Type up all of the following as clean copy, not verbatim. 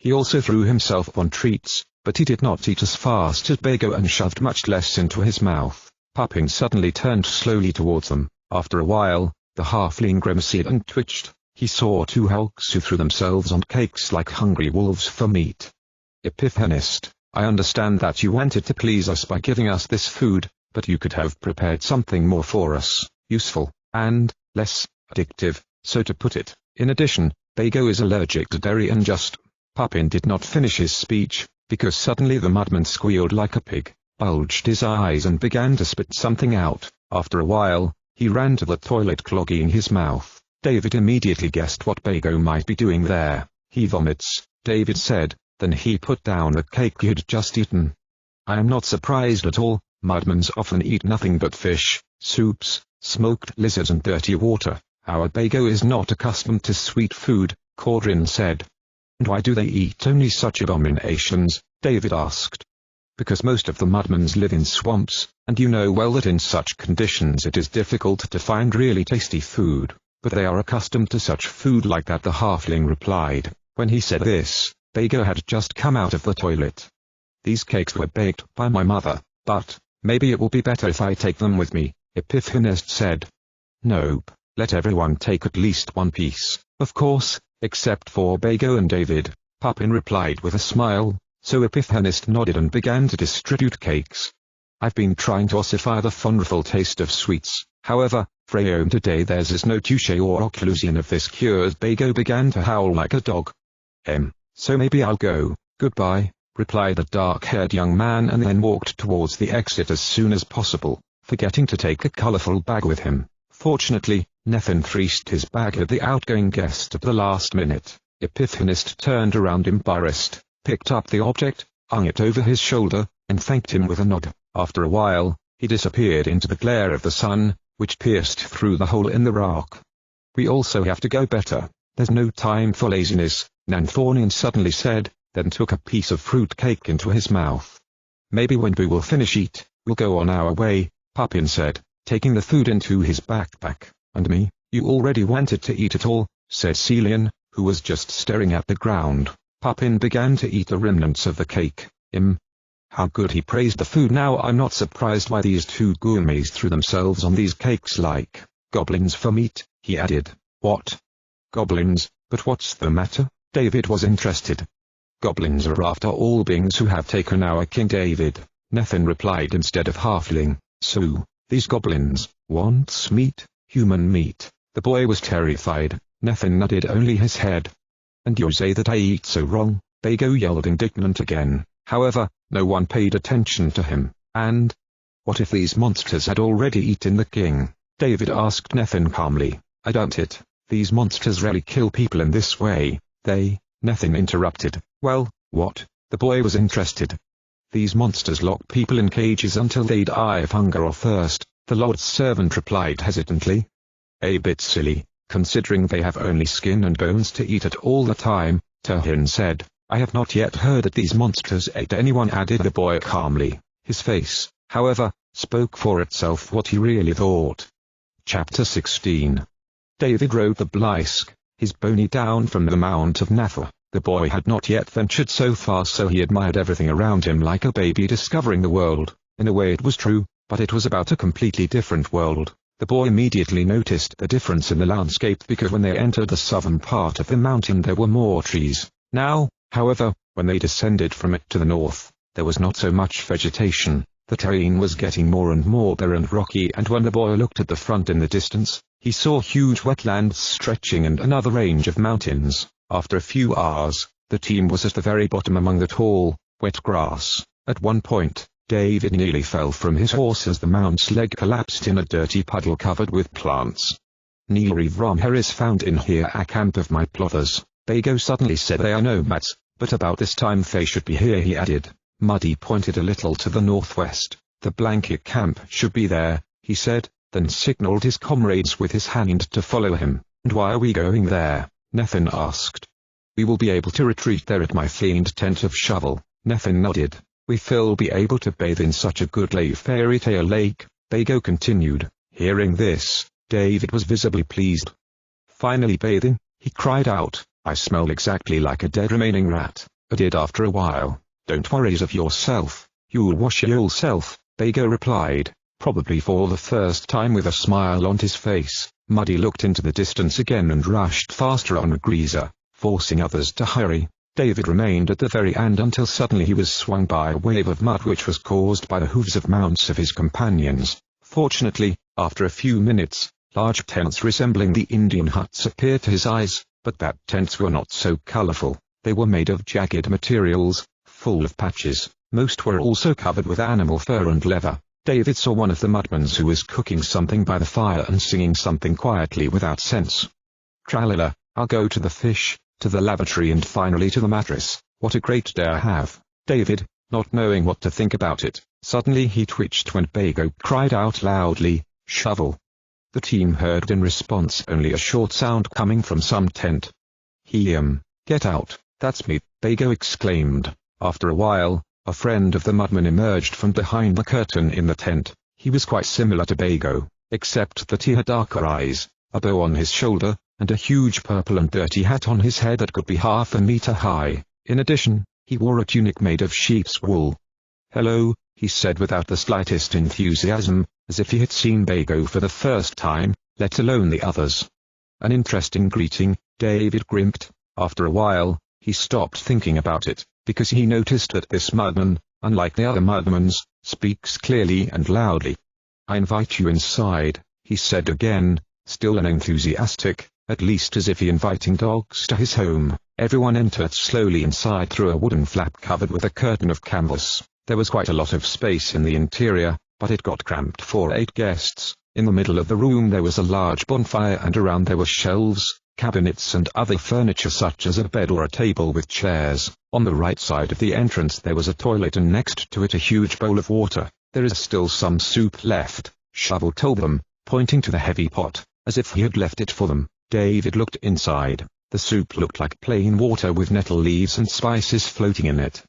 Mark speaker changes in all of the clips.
Speaker 1: He also threw himself upon treats, but he did not eat as fast as Bago and shoved much less into his mouth. Puppin suddenly turned slowly towards them. After a while, the halfling grimaced and twitched. He saw two hulks who threw themselves on cakes like hungry wolves for meat. Epiphanist, I understand that you wanted to please us by giving us this food, but you could have prepared something more for us, useful, and less addictive, so to put it. In addition, Bago is allergic to dairy and just... Puppin did not finish his speech, because suddenly the mudman squealed like a pig, bulged his eyes and began to spit something out. After a while, he ran to the toilet clogging his mouth. David immediately guessed what Bago might be doing there. He vomits, David said, then he put down the cake he had just eaten. I am not surprised at all, mudmans often eat nothing but fish, soups, smoked lizards and dirty water. Our Bago is not accustomed to sweet food, Cordrin said. And why do they eat only such abominations? David asked. Because most of the mudmans live in swamps, and you know well that in such conditions it is difficult to find really tasty food, but they are accustomed to such food like that, the halfling replied. When he said this, Bago had just come out of the toilet. These cakes were baked by my mother, but maybe it will be better if I take them with me, Epiphanist said. Nope, let everyone take at least one piece, of course, except for Bago and David, Puppin replied with a smile. So Epiphanist nodded and began to distribute cakes. I've been trying to ossify the wonderful taste of sweets, however, Freyom today theirs is no touche or occlusion of this cures. Bago began to howl like a dog. So maybe I'll go, goodbye, replied the dark-haired young man and then walked towards the exit as soon as possible, forgetting to take a colorful bag with him. Fortunately, Nethin threased his bag at the outgoing guest at the last minute. Epiphanist turned around embarrassed, picked up the object, hung it over his shoulder, and thanked him with a nod. After a while, he disappeared into the glare of the sun, which pierced through the hole in the rock. We also have to go better. There's no time for laziness, Nanthornian suddenly said, then took a piece of fruit cake into his mouth. Maybe when we will finish eat, we'll go on our way, Puppin said, taking the food into his backpack. And me, you already wanted to eat it all, said Celian, who was just staring at the ground. Puppin began to eat the remnants of the cake. How good, he praised the food. Now I'm not surprised why these two gourmets threw themselves on these cakes like goblins for meat, he added. What? Goblins? But what's the matter? David was interested. Goblins are after all beings who have taken our king David, Nethin replied instead of halfling. So, these goblins want meat, human meat. The boy was terrified. Nethin nodded only his head. And you say that I eat so wrong? Bago yelled indignant again. However, no one paid attention to him. And what if these monsters had already eaten the king? David asked Nethin calmly. I doubt it. These monsters rarely kill people in this way. Nethin interrupted. Well, what? The boy was interested. These monsters lock people in cages until they die of hunger or thirst, the Lord's servant replied hesitantly. A bit silly, considering they have only skin and bones to eat at all the time, Terhin said. I have not yet heard that these monsters ate anyone, added the boy calmly. His face, however, spoke for itself what he really thought. Chapter 16. David rode the Blysk, his pony down from the Mount of Natha. The boy had not yet ventured so far, so he admired everything around him like a baby discovering the world. In a way it was true, but it was about a completely different world. The boy immediately noticed the difference in the landscape because when they entered the southern part of the mountain there were more trees. Now, however, when they descended from it to the north, there was not so much vegetation. The terrain was getting more and more bare and rocky, and when the boy looked at the front in the distance, he saw huge wetlands stretching and another range of mountains. After a few hours, the team was at the very bottom among the tall, wet grass. At one point, David nearly fell from his horse as the mount's leg collapsed in a dirty puddle covered with plants. Nearly Vromher is found in here, a camp of my plotters. Bago suddenly said. They are nomads, but about this time they should be here, he added. Muddy pointed a little to the northwest. The blanket camp should be there, he said, then signaled his comrades with his hand to follow him. And why are we going there? Nethin asked. We will be able to retreat there at my famed tent of shovel. Nethin nodded. We'll be able to bathe in such a good fairy tale lake, Bago continued. Hearing this, David was visibly pleased. Finally bathing, he cried out, I smell exactly like a dead remaining rat, I did after a while. Don't worry of yourself, you'll wash yourself, Bago replied, probably for the first time with a smile on his face. Muddy looked into the distance again and rushed faster on a greaser, forcing others to hurry. David remained at the very end until suddenly he was swung by a wave of mud which was caused by the hooves of mounts of his companions. Fortunately, after a few minutes, large tents resembling the Indian huts appeared to his eyes, but that tents were not so colorful. They were made of jagged materials, full of patches. Most were also covered with animal fur and leather. David saw one of the mudmen who was cooking something by the fire and singing something quietly without sense. Tralala, I'll go to the fish, to the lavatory and finally to the mattress. What a great day I have. David, not knowing what to think about it, suddenly he twitched when Bago cried out loudly, "Shovel!" The team heard in response only a short sound coming from some tent. Get out, that's me, Bago exclaimed. After a while, a friend of the mudman emerged from behind the curtain in the tent. He was quite similar to Bago, except that he had darker eyes, a bow on his shoulder, and a huge purple and dirty hat on his head that could be half a meter high. In addition, he wore a tunic made of sheep's wool. "Hello," he said without the slightest enthusiasm, as if he had seen Bago for the first time, let alone the others. An interesting greeting, David grinned. After a while, he stopped thinking about it, because he noticed that this mudman, unlike the other mudmans, speaks clearly and loudly. "I invite you inside," he said again, still unenthusiastic, at least as if he inviting dogs to his home. Everyone entered slowly inside through a wooden flap covered with a curtain of canvas. There was quite a lot of space in the interior, but it got cramped for 8 guests. In the middle of the room there was a large bonfire and around there were shelves, cabinets and other furniture such as a bed or a table with chairs. On the right side of the entrance there was a toilet and next to it a huge bowl of water. "There is still some soup left," Shovel told them, pointing to the heavy pot, as if he had left it for them. David looked inside. The soup looked like plain water with nettle leaves and spices floating in it.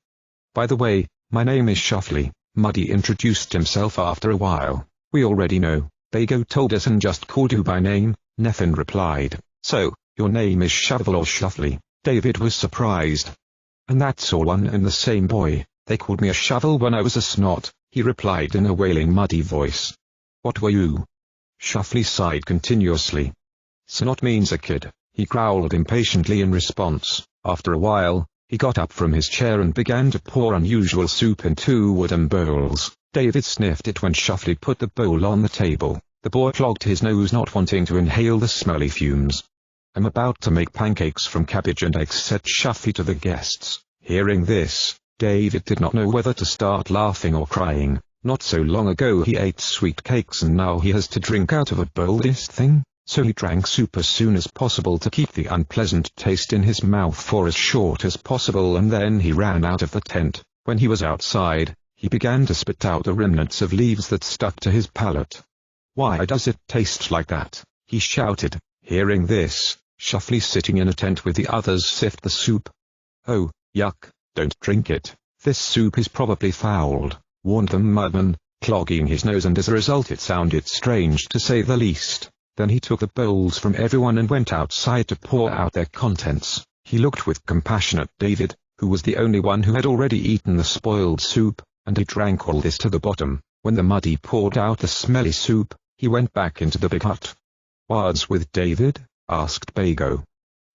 Speaker 1: "By the way, my name is Shuffly," Muddy introduced himself after a while. "We already know, Bago told us and just called you by name," Nathan replied. "So, your name is Shovel or Shuffly?" David was surprised. "And that's all one and the same boy. They called me a shovel when I was a snot," he replied in a wailing Muddy voice. "What were you?" Shuffly sighed continuously. "Snot means a kid," he growled impatiently in response. After a while, he got up from his chair and began to pour unusual soup in 2 wooden bowls. David sniffed it when Shuffly put the bowl on the table. The boy clogged his nose not wanting to inhale the smelly fumes. "I'm about to make pancakes from cabbage and eggs," said Shuffly to the guests. Hearing this, David did not know whether to start laughing or crying. Not so long ago he ate sweet cakes and now he has to drink out of a bowl. This thing? So he drank soup as soon as possible to keep the unpleasant taste in his mouth for as short as possible and then he ran out of the tent. When he was outside, he began to spit out the remnants of leaves that stuck to his palate. "Why does it taste like that?" he shouted. Hearing this, Shuffly sitting in a tent with the others sipped the soup. "Oh, yuck, don't drink it, this soup is probably fouled," warned the mudman, clogging his nose and as a result it sounded strange to say the least. Then he took the bowls from everyone and went outside to pour out their contents. He looked with compassion at David, who was the only one who had already eaten the spoiled soup, and he drank all this to the bottom. When the Muddy poured out the smelly soup, he went back into the big hut. "What's with David?" asked Bago.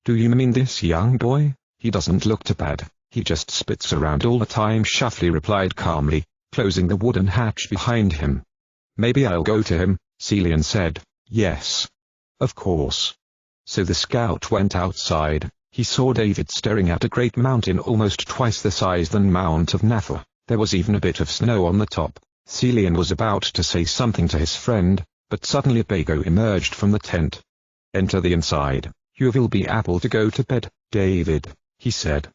Speaker 1: "Do you mean this young boy? He doesn't look too bad, he just spits around all the time," Shuffly replied calmly, closing the wooden hatch behind him. "Maybe I'll go to him," Celian said. "Yes. Of course." So the scout went outside. He saw David staring at a great mountain almost twice the size than Mount of Natha. There was even a bit of snow on the top. Celian was about to say something to his friend, but suddenly Bago emerged from the tent. "Enter the inside. You will be able to go to bed, David," he said.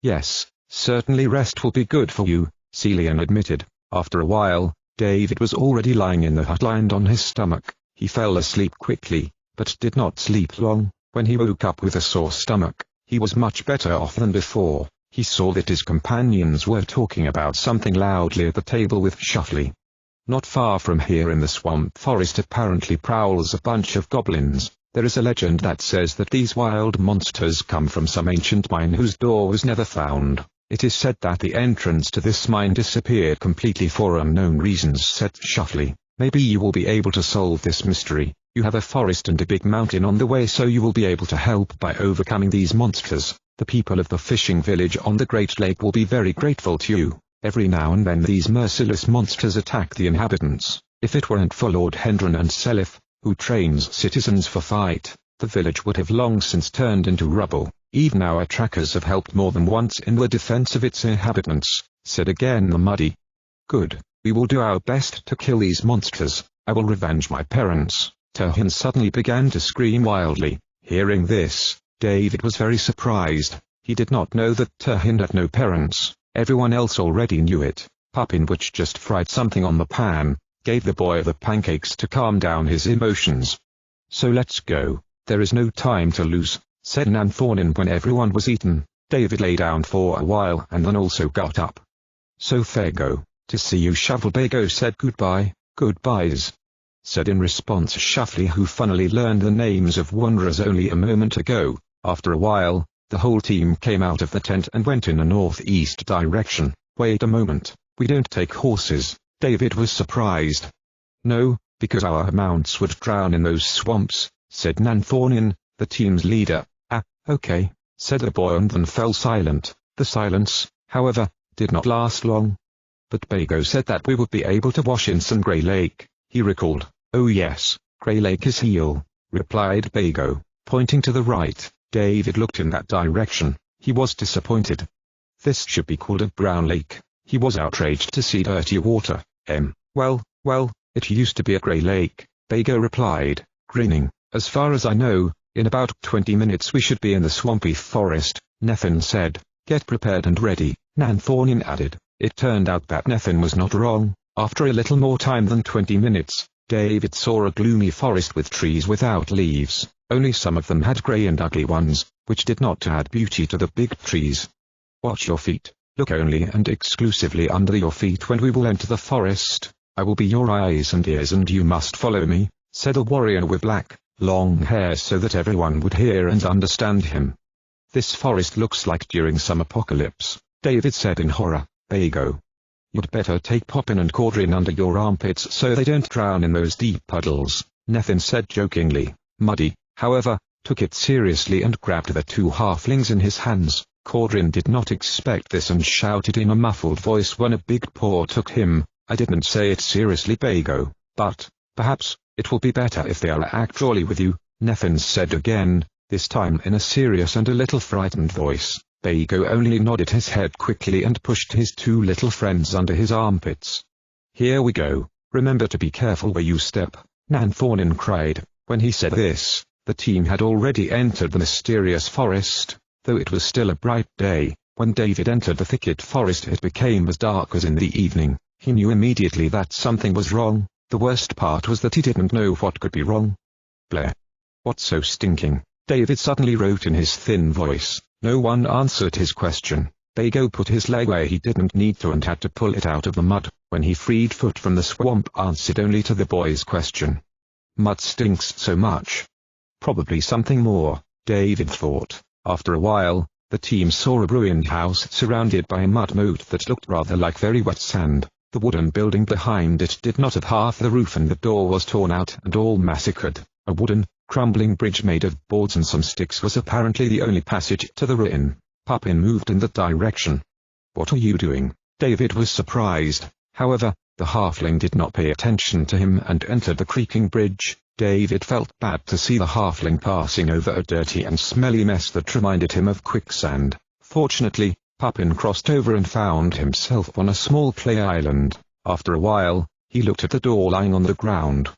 Speaker 1: "Yes, certainly rest will be good for you," Celian admitted. After a while, David was already lying in the hut lying on his stomach. He fell asleep quickly, but did not sleep long. When he woke up with a sore stomach, he was much better off than before. He saw that his companions were talking about something loudly at the table with Shuffly. "Not far from here in the swamp forest apparently prowls a bunch of goblins. There is a legend that says that these wild monsters come from some ancient mine whose door was never found. It is said that the entrance to this mine disappeared completely for unknown reasons, said Shuffly. Maybe you will be able to solve this mystery. You have a forest and a big mountain on the way, so you will be able to help by overcoming these monsters. The people of the fishing village on the Great Lake will be very grateful to you. Every now and then these merciless monsters attack the inhabitants. If it weren't for Lord Hendron and Selif, who trains citizens for fight, the village would have long since turned into rubble. Even our trackers have helped more than once in the defense of its inhabitants, said again the Muddy. Good, we will do our best to kill these monsters. I will revenge my parents. Turhin suddenly began to scream wildly. Hearing this, David was very surprised. He did not know that Turhin had no parents. Everyone else already knew it. Puppin, which just fried something on the pan, gave the boy the pancakes to calm down his emotions. So let's go. There is no time to lose, said Nanthonin when everyone was eaten. David lay down for a while and then also got up. So Fago, to see you, Shuffle. Bago said goodbye. Goodbyes, said in response Shuffly, who funnily learned the names of wanderers only a moment ago. After a while, the whole team came out of the tent and went in a northeast direction. Wait a moment, we don't take horses. David was surprised. No, because our mounts would drown in those swamps, said Nanthonin, the team's leader. Ah, okay, said the boy and then fell silent. The silence, however, did not last long. But Bago said that we would be able to wash in some Grey Lake, he recalled. Oh yes, Grey Lake is here, replied Bago, pointing to the right. David looked in that direction. He was disappointed. This should be called a brown lake. He was outraged to see dirty water. Well, it used to be a Grey Lake, Bago replied, grinning. As far as I know, in about 20 minutes we should be in the swampy forest, Nethin said. Get prepared and ready, Nanthonin added. It turned out that Nethin was not wrong. After a little more time than 20 minutes, David saw a gloomy forest with trees without leaves. Only some of them had grey and ugly ones, which did not add beauty to the big trees. Watch your feet. Look only and exclusively under your feet when we will enter the forest. I will be your eyes and ears and you must follow me, said a warrior with black, long hair so that everyone would hear and understand him. This forest looks like during some apocalypse, David said in horror. Bago, you'd better take Poppin and Cordrin under your armpits so they don't drown in those deep puddles, Nethin said jokingly. Muddy, however, took it seriously and grabbed the two halflings in his hands. Cordrin did not expect this and shouted in a muffled voice when a big paw took him. I didn't say it seriously, Bago, but perhaps it will be better if they are actually with you, Nethin said again, this time in a serious and a little frightened voice. Bago only nodded his head quickly and pushed his two little friends under his armpits. Here we go, remember to be careful where you step, Nanthonin cried. When he said this, the team had already entered the mysterious forest. Though it was still a bright day, when David entered the thicket forest it became as dark as in the evening. He knew immediately that something was wrong. The worst part was that he didn't know what could be wrong. Blair. What's so stinking? David suddenly wrote in his thin voice. No one answered his question. Bago put his leg where he didn't need to and had to pull it out of the mud. When he freed Foot from the swamp, answered only to the boy's question. Mud stinks so much. Probably something more, David thought. After a while, the team saw a ruined house surrounded by a mud moat that looked rather like very wet sand. The wooden building behind it did not have half the roof and the door was torn out and all massacred. A wooden, crumbling bridge made of boards and some sticks was apparently the only passage to the ruin. Puppin moved in that direction. What are you doing? David was surprised. However, the halfling did not pay attention to him and entered the creaking bridge. David felt bad to see the halfling passing over a dirty and smelly mess that reminded him of quicksand. Fortunately, Puppin crossed over and found himself on a small clay island. After a while, he looked at the door lying on the ground.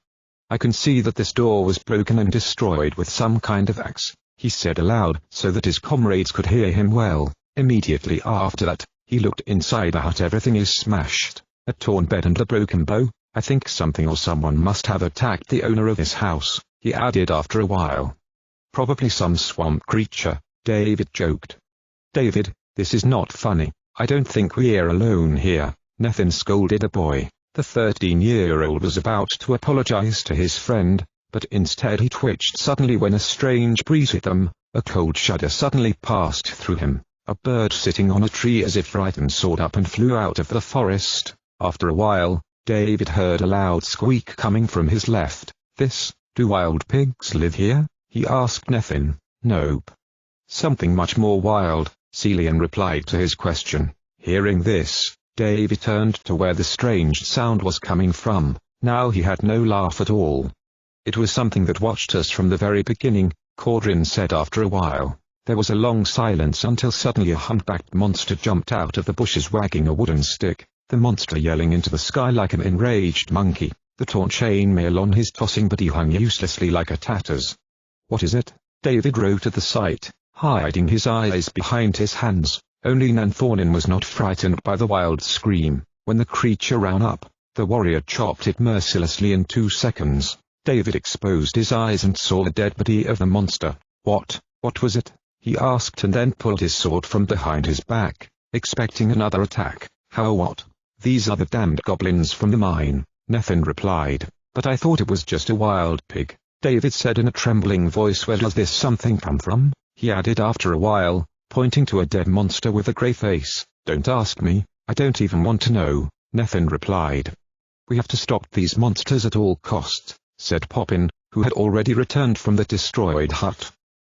Speaker 1: I can see that this door was broken and destroyed with some kind of axe, he said aloud so that his comrades could hear him well. Immediately after that, he looked inside the hut. Everything is smashed. A torn bed and a broken bow. I think something or someone must have attacked the owner of this house, he added after a while. Probably some swamp creature, David joked. David, this is not funny. I don't think we're alone here, Nethin scolded the boy. The 13-year-old was about to apologize to his friend, but instead he twitched suddenly when a strange breeze hit them. A cold shudder suddenly passed through him. A bird sitting on a tree as if frightened soared up and flew out of the forest. After a while, David heard a loud squeak coming from his left. Do wild pigs live here? He asked Nathan. Nope. Something much more wild, Celian replied to his question. Hearing this, David turned to where the strange sound was coming from. Now he had no laugh at all. It was something that watched us from the very beginning, Cordrin said after a while. There was a long silence until suddenly a humpbacked monster jumped out of the bushes wagging a wooden stick, the monster yelling into the sky like an enraged monkey, the torn chainmail on his tossing body hung uselessly like a tatters. What is it? David rode at the sight, hiding his eyes behind his hands. Only Nanthonin was not frightened by the wild scream. When the creature ran up, the warrior chopped it mercilessly in 2 seconds. David exposed his eyes and saw the dead body of the monster. What was it? He asked and then pulled his sword from behind his back, expecting another attack. How what? These are the damned goblins from the mine, Nathan replied. But I thought it was just a wild pig, David said in a trembling voice. Where does this something come from? He added after a while, pointing to a dead monster with a grey face. Don't ask me, I don't even want to know, Nathan replied. We have to stop these monsters at all costs, said Poppin, who had already returned from the destroyed hut.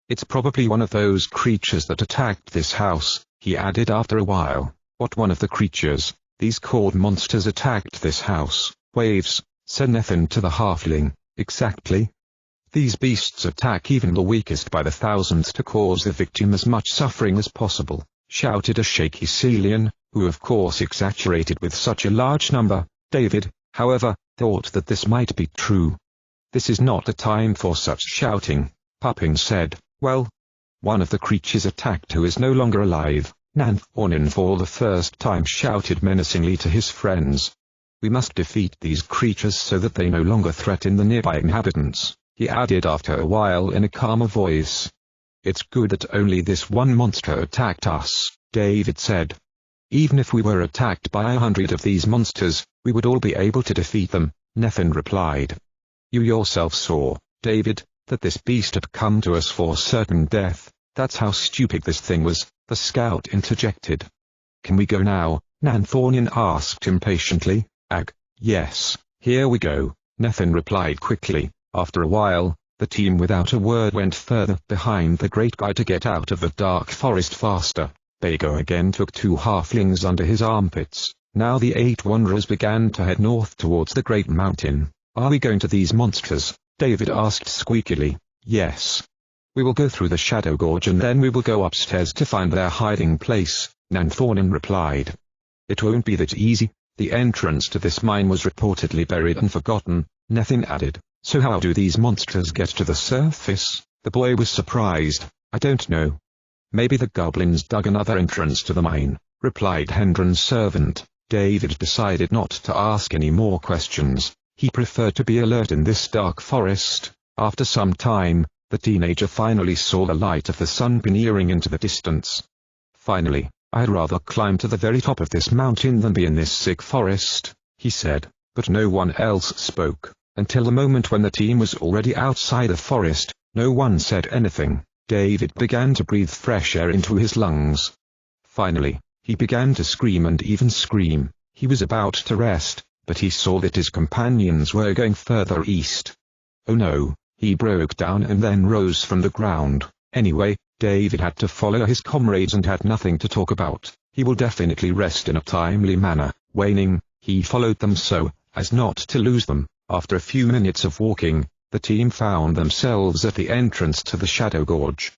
Speaker 1: It's probably one of those creatures that attacked this house, he added after a while. What one of the creatures? These cord monsters attacked this house. Waves, said Nathan to the halfling. Exactly. These beasts attack even the weakest by the thousands to cause the victim as much suffering as possible, shouted a shaky Celian, who of course exaggerated with such a large number. David, however, thought that this might be true. This is not the time for such shouting, Pupping said. Well, one of the creatures attacked who is no longer alive. Nanthonin for the first time shouted menacingly to his friends. We must defeat these creatures so that they no longer threaten the nearby inhabitants, he added after a while in a calmer voice. It's good that only this one monster attacked us, David said. Even if we were attacked by 100 of these monsters, we would all be able to defeat them, Nathan replied. You yourself saw, David, that this beast had come to us for certain death. That's how stupid this thing was, the scout interjected. Can we go now? Nanthonin asked impatiently. Yes, here we go, Nathan replied quickly. After a while, the team without a word went further behind the great guy to get out of the dark forest faster. Bago again took 2 halflings under his armpits. Now the 8 wanderers began to head north towards the great mountain. Are we going to these monsters? David asked squeakily. Yes. We will go through the Shadow Gorge and then we will go upstairs to find their hiding place, Nanthonin replied. It won't be that easy. The entrance to this mine was reportedly buried and forgotten, Nathan added. So how do these monsters get to the surface? The boy was surprised. I don't know. Maybe the goblins dug another entrance to the mine, replied Hendron's servant. David decided not to ask any more questions. He preferred to be alert in this dark forest. After some time, the teenager finally saw the light of the sun peering into the distance. Finally, I'd rather climb to the very top of this mountain than be in this sick forest, he said, but no one else spoke. Until the moment when the team was already outside the forest, no one said anything. David began to breathe fresh air into his lungs. Finally, he began to scream and even scream. He was about to rest, but he saw that his companions were going further east. Oh no, he broke down and then rose from the ground. Anyway, David had to follow his comrades and had nothing to talk about. He will definitely rest in a timely manner. Waning, he followed them so as not to lose them. After a few minutes of walking, the team found themselves at the entrance to the Shadow Gorge.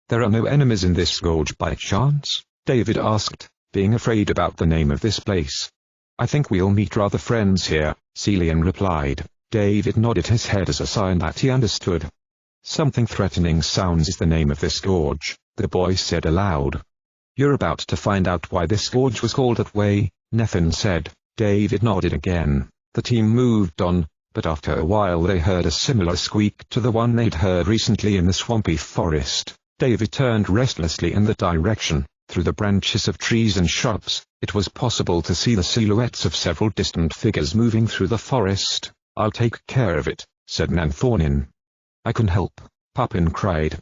Speaker 1: There are no enemies in this gorge by chance? David asked, being afraid about the name of this place. I think we'll meet rather friends here, Celian replied. David nodded his head as a sign that he understood. Something threatening sounds is the name of this gorge, the boy said aloud. You're about to find out why this gorge was called that way, Nathan said. David nodded again. The team moved on, but after a while they heard a similar squeak to the one they'd heard recently in the swampy forest. David turned restlessly in the direction. Through the branches of trees and shrubs, it was possible to see the silhouettes of several distant figures moving through the forest. I'll take care of it, said Nanthonin. "I can help," Papin cried.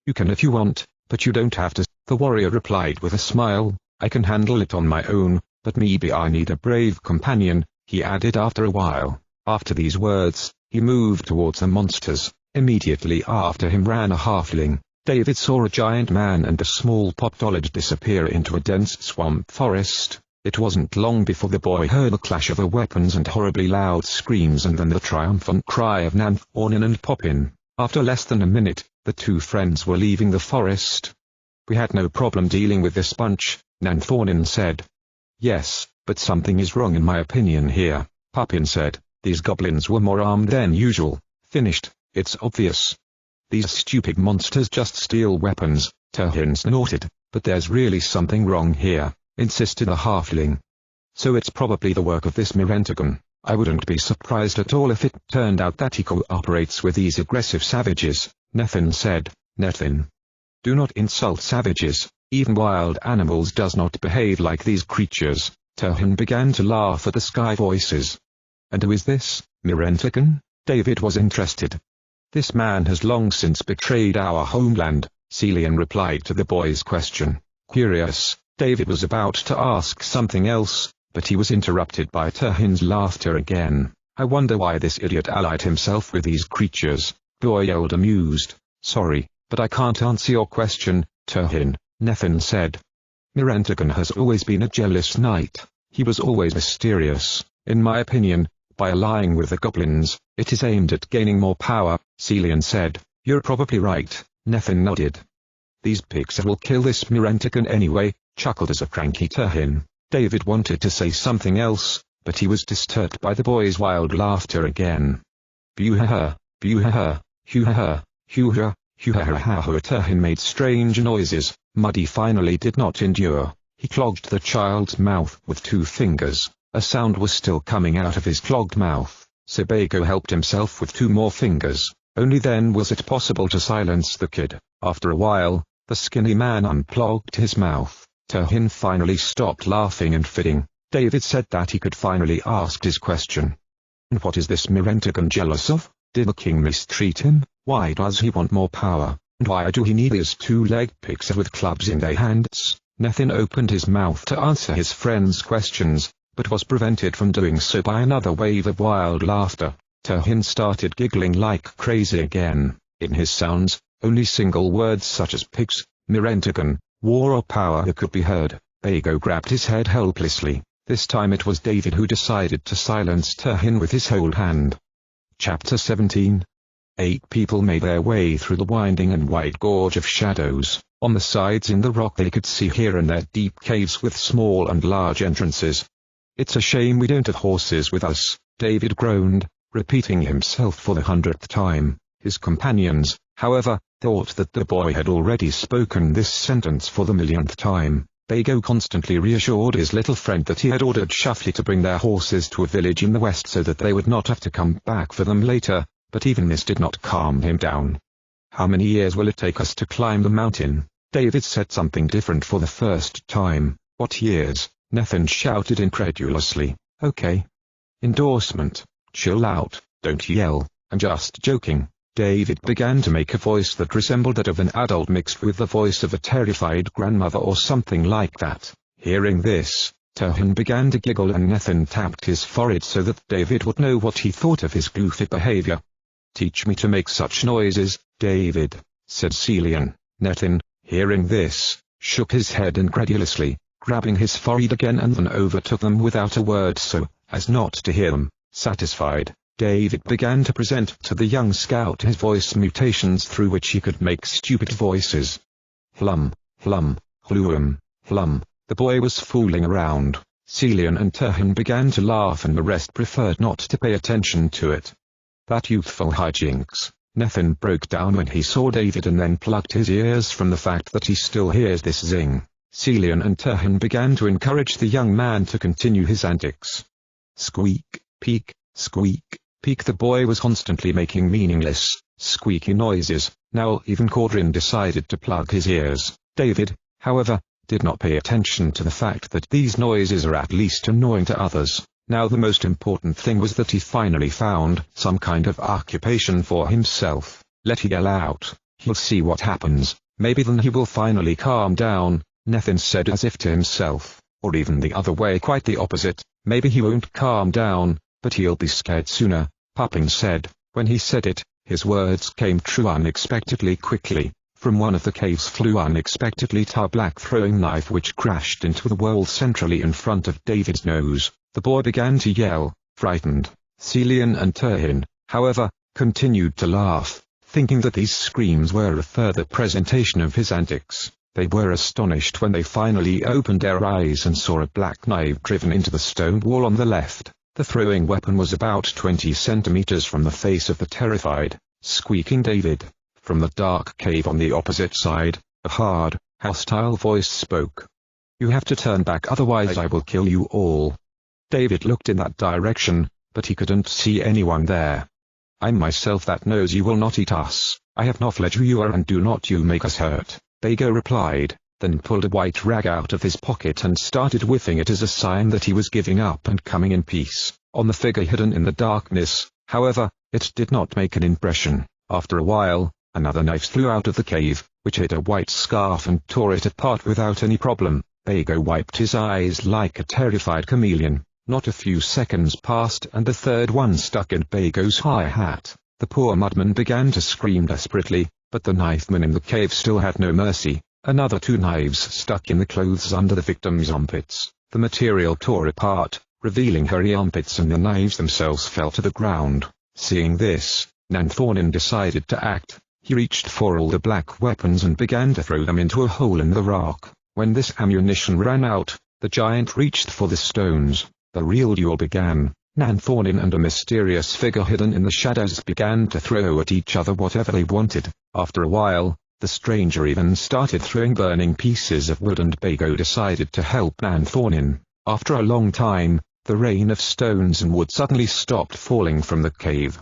Speaker 1: "You can if you want, but you don't have to," the warrior replied with a smile. "I can handle it on my own, but maybe I need a brave companion," he added after a while. After these words, he moved towards the monsters. Immediately after him ran a halfling. David saw a giant man and a small potolid disappear into a dense swamp forest. It wasn't long before the boy heard the clash of weapons and horribly loud screams and then the triumphant cry of Nanthonin and Papin. After less than a minute, the two friends were leaving the forest. "We had no problem dealing with this bunch," Nanthonin said. "Yes, but something is wrong in my opinion here," Papin said. "These goblins were more armed than usual." "Finished, it's obvious. These stupid monsters just steal weapons," TWOU snorted. "But there's really something wrong here," insisted the halfling. "So it's probably the work of this Mirentagon. I wouldn't be surprised at all if it turned out that he cooperates with these aggressive savages," Nethin said. "Nethin, do not insult savages. Even wild animals does not behave like these creatures." TWOU began to laugh at the sky voices. "And who is this, Mirentagon?" David was interested. "This man has long since betrayed our homeland," Celian replied to the boy's question. Curious, David was about to ask something else, but he was interrupted by TWOU's laughter again. "I wonder why this idiot allied himself with these creatures," boy yelled amused. "Sorry, but I can't answer your question, TWOU," Nethin said. "Mirentagon has always been a jealous knight. He was always mysterious. In my opinion, by allying with the goblins, it is aimed at gaining more power," Celian said. "You're probably right," Nethin nodded. "These pigs will kill this Mirentagon anyway," chuckled as a cranky TWOU. David wanted to say something else, but he was disturbed by the boy's wild laughter again. "Boo-ha-ha, boo-ha-ha, hoo-ha-ha, hoo-ha, hoo-ha-ha-ha." TWOU made strange noises. Muddy finally did not endure. He clogged the child's mouth with 2 fingers. A sound was still coming out of his clogged mouth. Sebago helped himself with 2 more fingers. Only then was it possible to silence the kid. After a while, the skinny man unplugged his mouth. TWOU finally stopped laughing and fitting. David said that he could finally ask his question. "And what is this Mirentagon jealous of? Did the king mistreat him? Why does he want more power? And why do he need these 2-legged pigs with clubs in their hands?" Nethin opened his mouth to answer his friend's questions, but was prevented from doing so by another wave of wild laughter. TWOU started giggling like crazy again. In his sounds, only single words such as pigs, Mirentagon, war or power could be heard. Bago grabbed his head helplessly. This time it was David who decided to silence TWOU with his whole hand. Chapter 17. 8 people made their way through the winding and wide gorge of shadows. On the sides in the rock they could see here and there deep caves with small and large entrances. "It's a shame we don't have horses with us," David groaned, repeating himself for the 100th time. His companions, however, thought that the boy had already spoken this sentence for the millionth time. Bago constantly reassured his little friend that he had ordered Shuffly to bring their horses to a village in the west so that they would not have to come back for them later, but even this did not calm him down. "How many years will it take us to climb the mountain?" David said something different for the first time. "What years?" Nethin shouted incredulously. "Okay. Endorsement. Chill out, don't yell, I'm just joking." David began to make a voice that resembled that of an adult mixed with the voice of a terrified grandmother or something like that. Hearing this, TWOU began to giggle and Nethin tapped his forehead so that David would know what he thought of his goofy behavior. "Teach me to make such noises, David," said Celian. Nethin, hearing this, shook his head incredulously, grabbing his forehead again and then overtook them without a word so as not to hear them. Satisfied, David began to present to the young scout his voice mutations through which he could make stupid voices. Flum, flum, hluum, flum. The boy was fooling around. Celian and TWOU began to laugh and the rest preferred not to pay attention to it. "That youthful hijinks," Nethin broke down when he saw David and then plucked his ears from the fact that he still hears this zing. Celian and TWOU began to encourage the young man to continue his antics. Squeak, peek, squeak, peek. The boy was constantly making meaningless, squeaky noises. Now even Cordrin decided to plug his ears. David, however, did not pay attention to the fact that these noises are at least annoying to others. Now the most important thing was that he finally found some kind of occupation for himself. Let him yell out, he'll see what happens, maybe then he will finally calm down, Nathan said as if to himself, or even the other way, quite the opposite, maybe he won't calm down, but he'll be scared sooner, Pupping said. When he said it, his words came true unexpectedly quickly. From one of the caves flew unexpectedly a black throwing knife which crashed into the wall centrally in front of David's nose. The boy began to yell, frightened. Celian and Turhin, however, continued to laugh, thinking that these screams were a further presentation of his antics. They were astonished when they finally opened their eyes and saw a black knife driven into the stone wall on the left. The throwing weapon was about 20 centimeters from the face of the terrified, squeaking David. From the dark cave on the opposite side, a hard, hostile voice spoke. You have to turn back, otherwise I will kill you all. David looked in that direction, but he couldn't see anyone there. I'm myself that knows you will not eat us. I have not fled who you are and do not you make us hurt. Bago replied, then pulled a white rag out of his pocket and started whiffing it as a sign that he was giving up and coming in peace. On the figure hidden in the darkness, however, it did not make an impression. After a while, another knife flew out of the cave, which hit a white scarf and tore it apart without any problem. Bago wiped his eyes like a terrified chameleon. Not a few seconds passed and the third one stuck in Bago's high hat. The poor mudman began to scream desperately, but the knifeman in the cave still had no mercy. Another 2 knives stuck in the clothes under the victim's armpits. The material tore apart, revealing hairy armpits, and the knives themselves fell to the ground. Seeing this, Nanthonin decided to act. He reached for all the black weapons and began to throw them into a hole in the rock. When this ammunition ran out, the giant reached for the stones. The real duel began. Nanthonin and a mysterious figure hidden in the shadows began to throw at each other whatever they wanted. After a while, the stranger even started throwing burning pieces of wood, and Bago decided to help Nanthonin. After a long time, the rain of stones and wood suddenly stopped falling from the cave.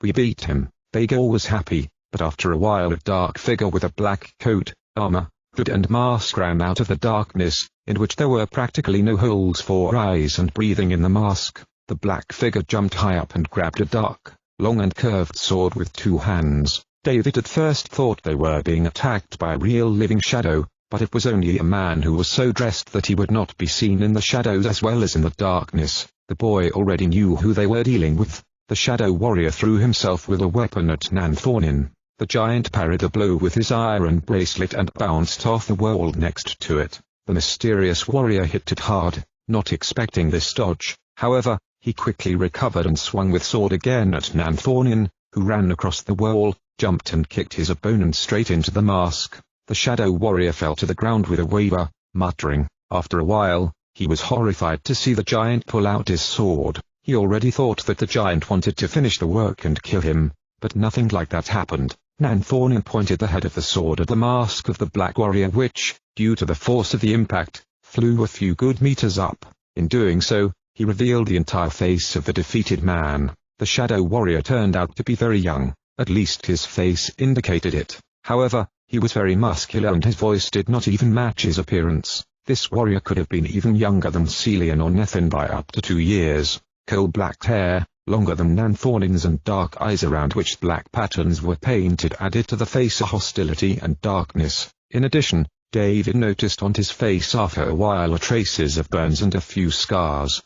Speaker 1: We beat him. Bago was happy, but after a while a dark figure with a black coat, armor, hood and mask ran out of the darkness, in which there were practically no holes for eyes and breathing in the mask. The black figure jumped high up and grabbed a dark, long and curved sword with 2 hands. David at first thought they were being attacked by a real living shadow, but it was only a man who was so dressed that he would not be seen in the shadows as well as in the darkness. The boy already knew who they were dealing with. The shadow warrior threw himself with a weapon at Nanthonin. The giant parried a blow with his iron bracelet and bounced off the wall next to it. The mysterious warrior hit it hard, not expecting this dodge. However, he quickly recovered and swung with sword again at Nanthonin, who ran across the wall, jumped and kicked his opponent straight into the mask. The shadow warrior fell to the ground with a waver, muttering. After a while, he was horrified to see the giant pull out his sword. He already thought that the giant wanted to finish the work and kill him, but nothing like that happened. Nanthonin pointed the head of the sword at the mask of the black warrior, which, due to the force of the impact, flew a few good meters up. In doing so, he revealed the entire face of the defeated man. The shadow warrior turned out to be very young, at least his face indicated it. However, he was very muscular and his voice did not even match his appearance. This warrior could have been even younger than Celian or Nathan by up to 2 years. Coal-black hair, longer than Nanthonin's, and dark eyes around which black patterns were painted added to the face a hostility and darkness. In addition, David noticed on his face after a while traces of burns and a few scars.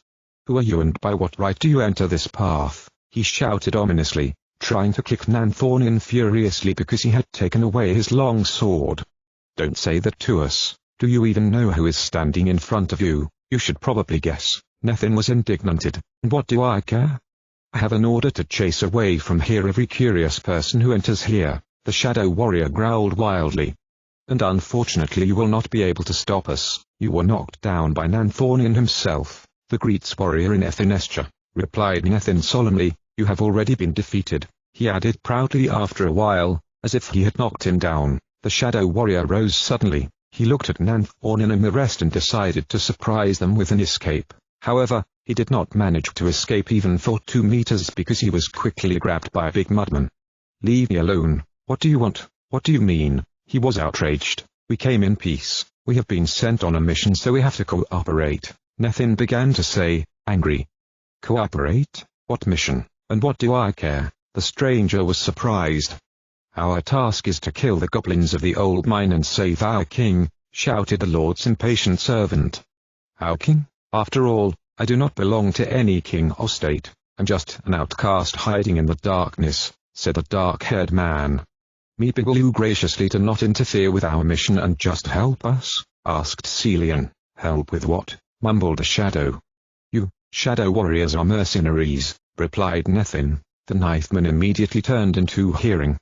Speaker 1: Who are you and by what right do you enter this path? He shouted ominously, trying to kick Nanthonin furiously because he had taken away his long sword. Don't say that to us. Do you even know who is standing in front of you? You should probably guess. Nathan was indignant. And what do I care? I have an order to chase away from here every curious person who enters here. The shadow warrior growled wildly. And unfortunately you will not be able to stop us. You were knocked down by Nanthonin himself, the great warrior in Ethenestra, replied Nathan solemnly. You have already been defeated, he added proudly after a while, as if he had knocked him down. The shadow warrior rose suddenly. He looked at Nanthonin and the rest and decided to surprise them with an escape. However, he did not manage to escape even for 2 meters because he was quickly grabbed by a big mudman. Leave me alone. What do you want? What do you mean? He was outraged. We came in peace. We have been sent on a mission, so we have to cooperate, Nathan began to say, angry. Cooperate? What mission, and what do I care? The stranger was surprised. Our task is to kill the goblins of the old mine and save our king, shouted the Lord's impatient servant. Our king? After all, I do not belong to any king or state. I'm just an outcast hiding in the darkness, said the dark-haired man. Maybe will you graciously to not interfere with our mission and just help us? Asked Celian. Help with what? Mumbled the shadow. You, shadow warriors are mercenaries, replied Nethin. The knifeman immediately turned into hearing.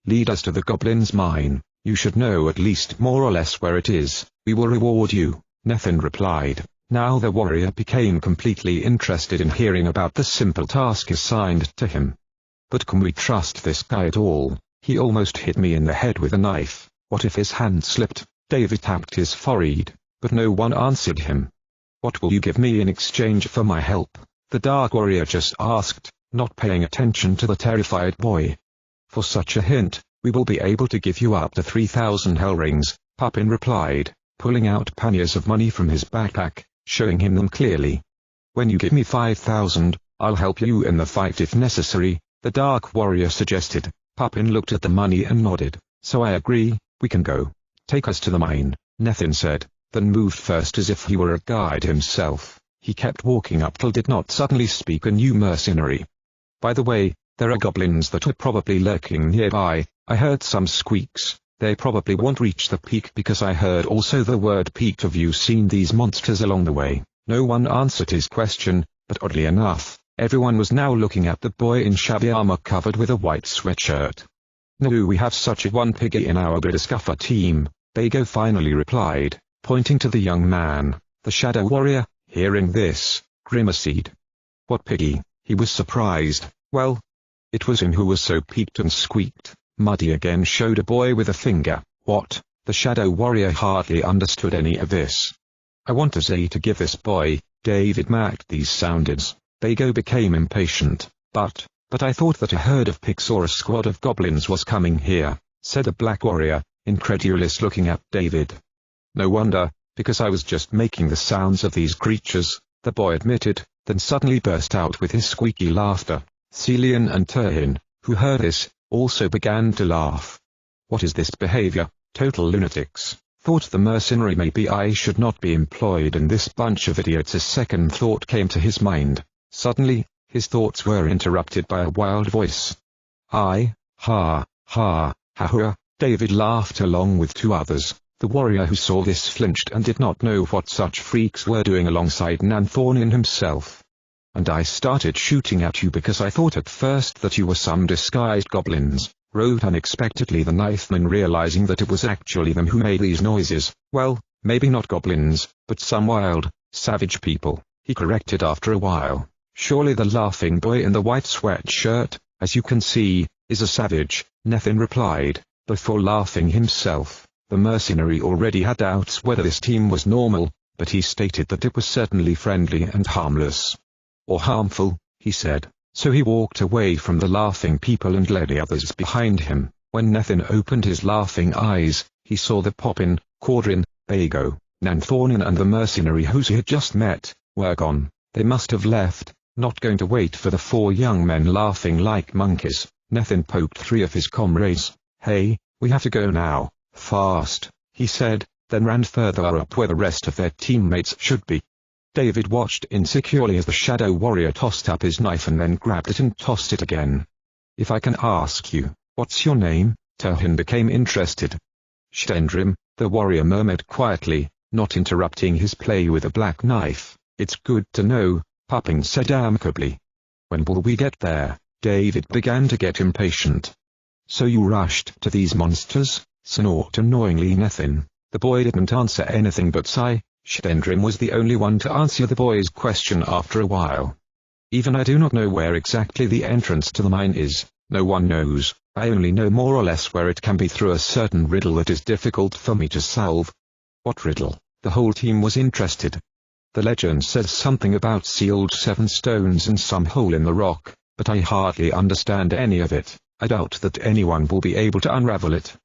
Speaker 1: Lead us to the goblin's mine. You should know at least more or less where it is. We will reward you, Nethin replied. Now the warrior became completely interested in hearing about the simple task assigned to him. But can we trust this guy at all? He almost hit me in the head with a knife. What if his hand slipped? David tapped his forehead, but no one answered him. What will you give me in exchange for my help? The dark warrior just asked, not paying attention to the terrified boy. For such a hint, we will be able to give you up to 3,000 hell rings, Papin replied, pulling out panniers of money from his backpack, showing him them clearly. When you give me 5,000, I'll help you in the fight if necessary, the dark warrior suggested. Papin looked at the money and nodded. So I agree, we can go. Take us to the mine, Nethin said, then moved first as if he were a guide himself. He kept walking up till did not suddenly speak a new mercenary. By the way, there are goblins that are probably lurking nearby. I heard some squeaks. They probably won't reach the peak because I heard also the word peak. Have you seen these monsters along the way? No one answered his question, but oddly enough, everyone was now looking at the boy in shabby armor covered with a white sweatshirt. No, we have such a one piggy in our Bidiscuffer team, Bago finally replied, pointing to the young man. The shadow warrior, hearing this, grimaced. What piggy? He was surprised. Well, it was him who was so peaked and squeaked. Muddy again showed a boy with a finger. What? The shadow warrior hardly understood any of this. I want to say to give this boy, David marked these soundeds. Bago became impatient. But I thought that a herd of pigs or a squad of goblins was coming here, said the black warrior, incredulous looking at David. No wonder, because I was just making the sounds of these creatures, the boy admitted, then suddenly burst out with his squeaky laughter. Celian and Turhin, who heard this, also began to laugh. What is this behavior? Total lunatics, thought the mercenary. Maybe I should not be employed in this bunch of idiots. A second thought came to his mind. Suddenly, his thoughts were interrupted by a wild voice. Ha, ha, ha, ha. David laughed along with two others. The warrior who saw this flinched and did not know what such freaks were doing alongside Nanthorin himself. And I started shooting at you because I thought at first that you were some disguised goblins, wrote unexpectedly the knifeman, realizing that it was actually them who made these noises. Well, maybe not goblins, but some wild, savage people, he corrected after a while. Surely the laughing boy in the white sweatshirt, as you can see, is a savage, Nethin replied, before laughing himself. The mercenary already had doubts whether this team was normal, but he stated that it was certainly friendly and harmless. Or harmful, he said, so he walked away from the laughing people and led the others behind him. When Nethin opened his laughing eyes, he saw that Popin, Cordrin, Bago, Nanthorin and the mercenary whom he had just met, were gone. They must have left, not going to wait for the four young men laughing like monkeys. Nethin poked three of his comrades. Hey, we have to go now, fast, he said, then ran further up where the rest of their teammates should be. David watched insecurely as the shadow warrior tossed up his knife and then grabbed it and tossed it again. If I can ask you, what's your name? Turhin became interested. Shtendrim, the warrior murmured quietly, not interrupting his play with a black knife. It's good to know, Papin said amicably. When will we get there? David began to get impatient. So you rushed to these monsters? Snorted annoyingly Nethin. The boy didn't answer anything but sigh. Shtendrim was the only one to answer the boy's question after a while. Even I do not know where exactly the entrance to the mine is. No one knows. I only know more or less where it can be through a certain riddle that is difficult for me to solve. What riddle? The whole team was interested. The legend says something about sealed 7 stones in some hole in the rock, but I hardly understand any of it. I doubt that anyone will be able to unravel it.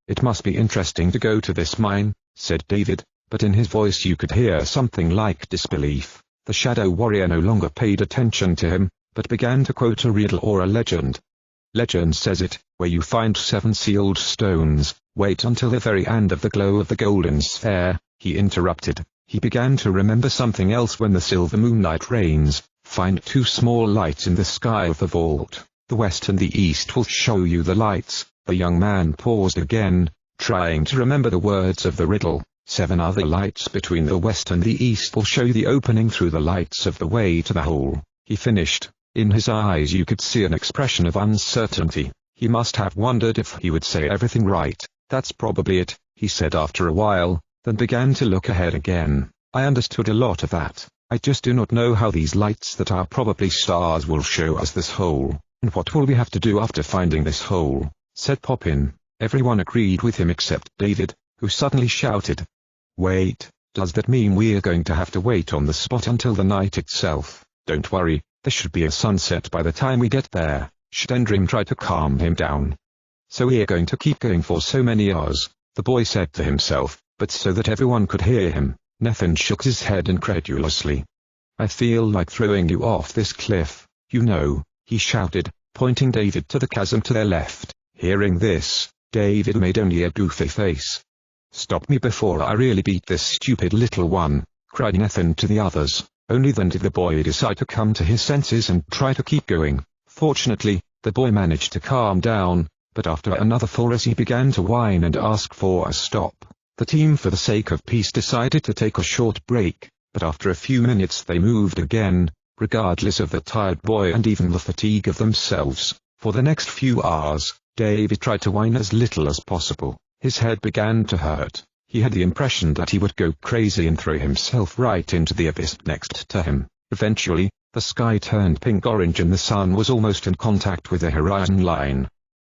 Speaker 1: It must be interesting to go to this mine, said David, but in his voice you could hear something like disbelief. The Shadow Warrior no longer paid attention to him, but began to quote a riddle or a legend. Legend says it, where you find 7 sealed stones, wait until the very end of the glow of the golden sphere. He interrupted. He began to remember something else. When the silver moonlight reigns, find 2 small lights in the sky of the vault. The west and the east will show you the lights. The young man paused again, trying to remember the words of the riddle. 7 other lights between the west and the east will show the opening through the lights of the way to the hole. He finished. In his eyes you could see an expression of uncertainty. He must have wondered if he would say everything right. That's probably it, he said after a while, then began to look ahead again. I understood a lot of that. I just do not know how these lights that are probably stars will show us this hole. And what will we have to do after finding this hole? Said Poppin. Everyone agreed with him except David, who suddenly shouted. Wait, does that mean we're going to have to wait on the spot until the night itself? Don't worry, there should be a sunset by the time we get there. Shtendrim tried to calm him down. So we're going to keep going for so many hours, the boy said to himself, but so that everyone could hear him, Nathan shook his head incredulously. I feel like throwing you off this cliff, you know, he shouted, pointing David to the chasm to their left. Hearing this, David made only a goofy face. Stop me before I really beat this stupid little one, cried Nathan to the others. Only then did the boy decide to come to his senses and try to keep going. Fortunately, the boy managed to calm down, but after another fall as he began to whine and ask for a stop, the team for the sake of peace decided to take a short break, but after a few minutes they moved again, regardless of the tired boy and even the fatigue of themselves. For the next few hours, David tried to whine as little as possible. His head began to hurt. He had the impression that he would go crazy and throw himself right into the abyss next to him. Eventually, the sky turned pink-orange and the sun was almost in contact with the horizon line.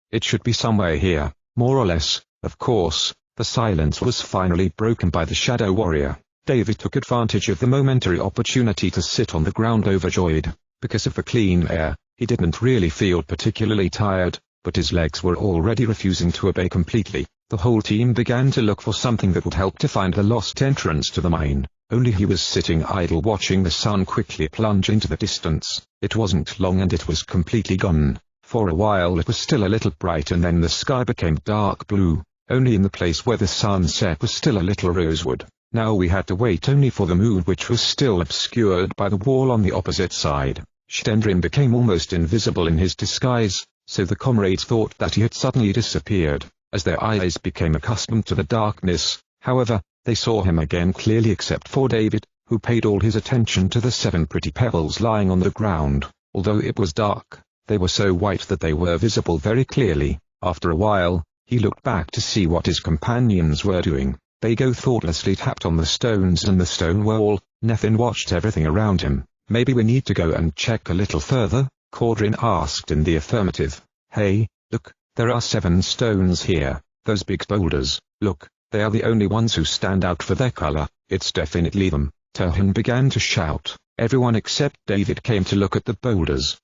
Speaker 1: It should be somewhere here, more or less. Of course, the silence was finally broken by the Shadow Warrior. David took advantage of the momentary opportunity to sit on the ground overjoyed. Because of the clean air, he didn't really feel particularly tired, but his legs were already refusing to obey completely. The whole team began to look for something that would help to find the lost entrance to the mine. Only he was sitting idle watching the sun quickly plunge into the distance. It wasn't long and it was completely gone. For a while it was still a little bright and then the sky became dark blue. Only in the place where the sun set was still a little rosewood. Now we had to wait only for the moon, which was still obscured by the wall on the opposite side. Shtendrim became almost invisible in his disguise, so the comrades thought that he had suddenly disappeared. As their eyes became accustomed to the darkness, however, they saw him again clearly except for David, who paid all his attention to the 7 pretty pebbles lying on the ground. Although it was dark, they were so white that they were visible very clearly. After a while, he looked back to see what his companions were doing. Bago thoughtlessly tapped on the stones and the stone wall. Nathan watched everything around him. Maybe we need to go and check a little further, Cordrin asked in the affirmative. Hey, look. There are 7 stones here, those big boulders. Look, they are the only ones who stand out for their color. It's definitely them. Terhan began to shout. Everyone except David came to look at the boulders.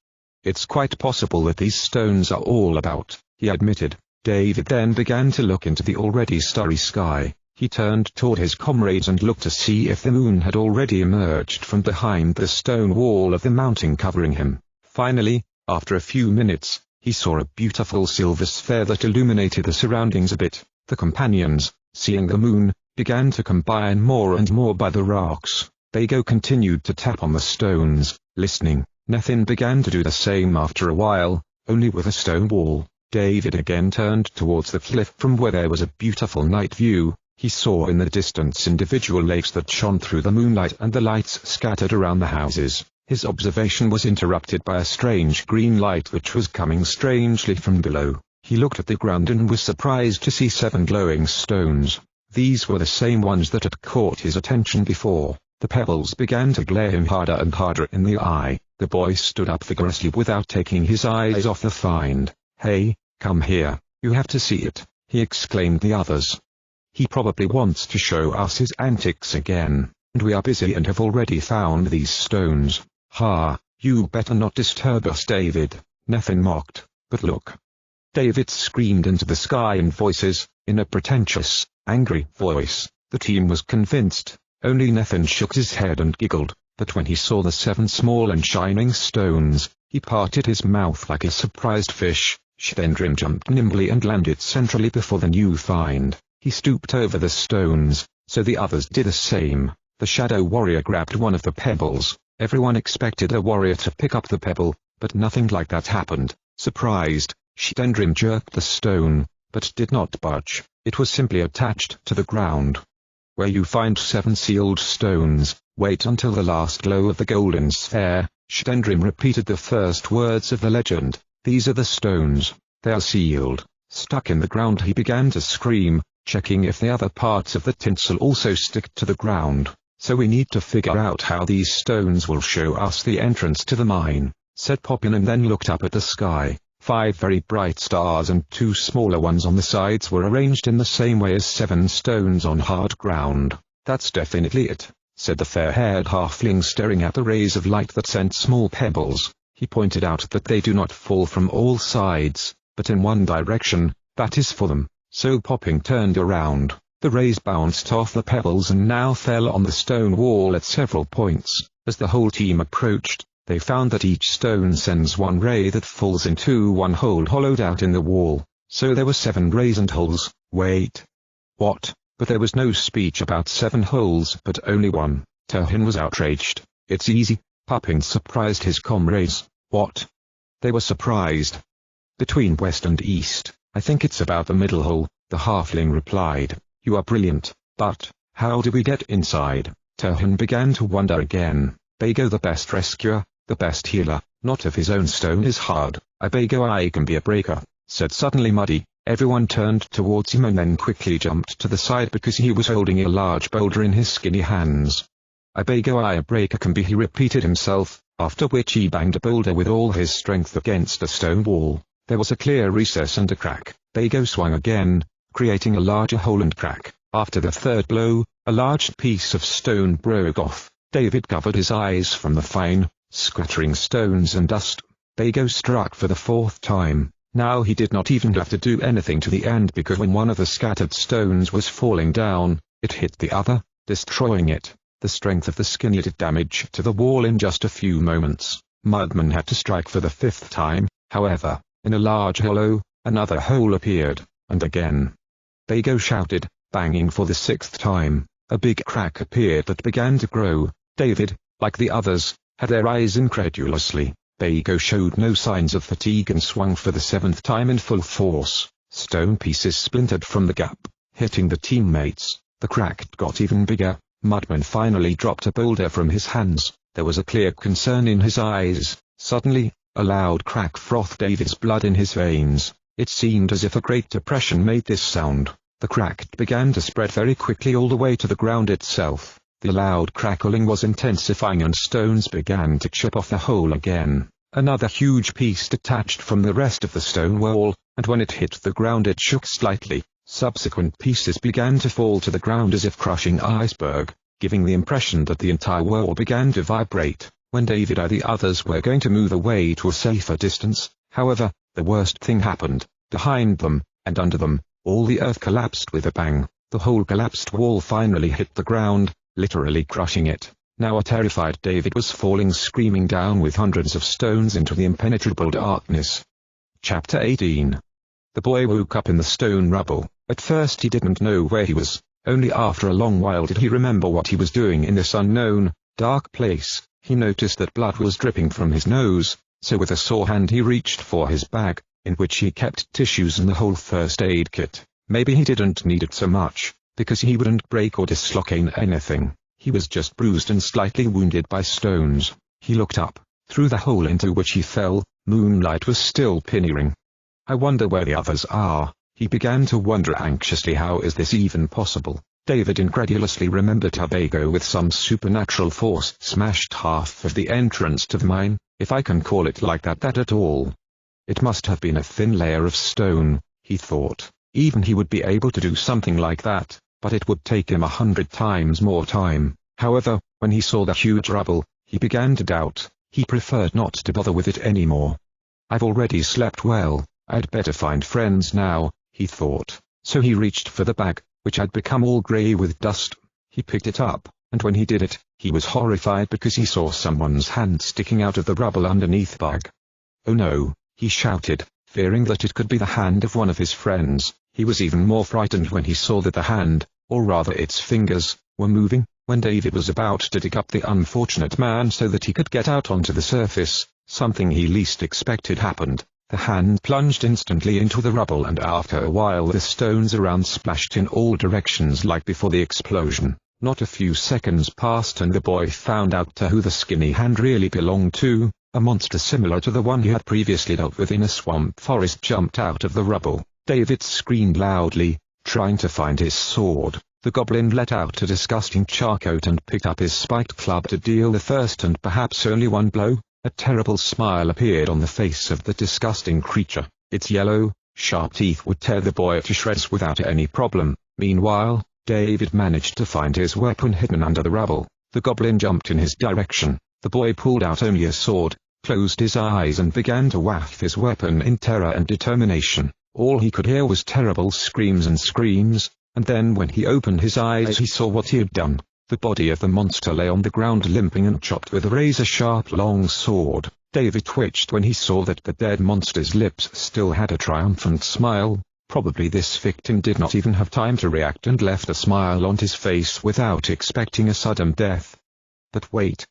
Speaker 1: It's quite possible that these stones are all about, he admitted. David then began to look into the already starry sky. He turned toward his comrades and looked to see if the moon had already emerged from behind the stone wall of the mountain covering him. Finally, after a few minutes, he saw a beautiful silver sphere that illuminated the surroundings a bit. The companions, seeing the moon, began to combine more and more by the rocks. Bago continued to tap on the stones, listening. Nathan began to do the same after a while, only with a stone wall. David again turned towards the cliff from where there was a beautiful night view. He saw in the distance individual lakes that shone through the moonlight and the lights scattered around the houses. His observation was interrupted by a strange green light which was coming strangely from below. He looked at the ground and was surprised to see 7 glowing stones. These were the same ones that had caught his attention before. The pebbles began to glare him harder and harder in the eye. The boy stood up vigorously without taking his eyes off the find. Hey, come here, you have to see it, he exclaimed the others. He probably wants to show us his antics again, and we are busy and have already found these stones. Ha, you better not disturb us, David, Nathan mocked. But look. David screamed into the sky in voices, in a pretentious, angry voice. The team was convinced. Only Nathan shook his head and giggled. but when he saw the 7 small and shining stones, he parted his mouth like a surprised fish. Shendrim jumped nimbly and landed centrally before the new find. He stooped over the stones, so the others did the same. The shadow warrior grabbed one of the pebbles. Everyone expected a warrior to pick up the pebble, but nothing like that happened. Surprised, Shendrim jerked the stone, but did not budge. It was simply attached to the ground. Where you find 7 sealed stones, wait until the last glow of the golden sphere. Shendrim repeated the first words of the legend. These are the stones. They are sealed. Stuck in the ground. He began to scream, checking if the other parts of the tinsel also stick to the ground. So we need to figure out how these stones will show us the entrance to the mine, said Poppin, and then looked up at the sky. 5 very bright stars and 2 smaller ones on the sides were arranged in the same way as 7 stones on hard ground. That's definitely it, said the fair-haired halfling, staring at the rays of light that sent small pebbles. He pointed out that they do not fall from all sides, but in one direction. That is for them. So Popping turned around. The rays bounced off the pebbles and now fell on the stone wall at several points. As the whole team approached, they found that each stone sends 1 ray that falls into 1 hole hollowed out in the wall. So there were 7 rays and holes. Wait. What? But there was no speech about 7 holes but only 1. Terhin was outraged. It's easy. Popping surprised his comrades. What? They were surprised. Between west and east. I think it's about the middle hole, the halfling replied. You are brilliant, but how do we get inside? Terhin began to wonder again. Bago, the best rescuer, the best healer, not of his own stone, is hard. Bago, I can be a breaker, said suddenly Muddy. Everyone turned towards him and then quickly jumped to the side because he was holding a large boulder in his skinny hands. Bago, I a breaker can be, he repeated himself, after which he banged a boulder with all his strength against a stone wall. There was a clear recess and a crack. Bago swung again, creating a larger hole and crack. After the 3rd blow, a large piece of stone broke off. David covered his eyes from the fine, scattering stones and dust. Bago struck for the 4th time. Now he did not even have to do anything to the end, because when one of the scattered stones was falling down, it hit the other, destroying it. The strength of the skinny did damage to the wall in just a few moments. Mudman had to strike for the 5th time, however. In a large hollow, another hole appeared, and again. Bago shouted, banging for the 6th time. A big crack appeared that began to grow. David, like the others, had their eyes incredulously. Bago showed no signs of fatigue and swung for the 7th time in full force. Stone pieces splintered from the gap, hitting the teammates. The crack got even bigger. Mudman finally dropped a boulder from his hands. There was a clear concern in his eyes. Suddenly, a loud crack frothed David's blood in his veins. It seemed as if a great depression made this sound. The crack began to spread very quickly all the way to the ground itself. The loud crackling was intensifying and stones began to chip off the hole again. Another huge piece detached from the rest of the stone wall, and when it hit the ground it shook slightly. Subsequent pieces began to fall to the ground as if crushing iceberg, giving the impression that the entire wall began to vibrate. When David and the others were going to move away to a safer distance, however, the worst thing happened. Behind them, and under them, all the earth collapsed with a bang. The whole collapsed wall finally hit the ground, literally crushing it. Now a terrified David was falling screaming down with hundreds of stones into the impenetrable darkness. Chapter 18. The boy woke up in the stone rubble. At first he didn't know where he was. Only after a long while did he remember what he was doing in this unknown, dark place. He noticed that blood was dripping from his nose, so with a sore hand he reached for his bag, in which he kept tissues and the whole first aid kit. Maybe he didn't need it so much, because he wouldn't break or dislocate anything. He was just bruised and slightly wounded by stones. He looked up. Through the hole into which he fell, moonlight was still pinning. I wonder where the others are. He began to wonder anxiously, how is this even possible? David incredulously remembered how Bago with some supernatural force smashed half of the entrance to the mine, if I can call it like that at all. It must have been a thin layer of stone, he thought. Even he would be able to do something like that, but it would take him 100 times more time. However, when he saw the huge rubble, he began to doubt. He preferred not to bother with it anymore. I've already slept well, I'd better find friends now, he thought. So he reached for the bag, which had become all grey with dust. He picked it up, and when he did it, he was horrified because he saw someone's hand sticking out of the rubble underneath Bug. "Oh no," he shouted, fearing that it could be the hand of one of his friends. He was even more frightened when he saw that the hand, or rather its fingers, were moving. When David was about to dig up the unfortunate man so that he could get out onto the surface, something he least expected happened. The hand plunged instantly into the rubble, and after a while the stones around splashed in all directions like before the explosion. Not a few seconds passed and the boy found out to who the skinny hand really belonged to. A monster similar to the one he had previously dealt with in a swamp forest jumped out of the rubble. David screamed loudly, trying to find his sword. The goblin let out a disgusting charcoat and picked up his spiked club to deal the first and perhaps only one blow. A terrible smile appeared on the face of the disgusting creature. Its yellow, sharp teeth would tear the boy to shreds without any problem. Meanwhile, David managed to find his weapon hidden under the rubble. The goblin jumped in his direction. The boy pulled out only a sword, closed his eyes and began to whack his weapon in terror and determination. All he could hear was terrible screams and screams, and then when he opened his eyes he saw what he had done. The body of the monster lay on the ground limping and chopped with a razor-sharp long sword. David twitched when he saw that the dead monster's lips still had a triumphant smile. Probably this victim did not even have time to react and left a smile on his face without expecting a sudden death. But wait,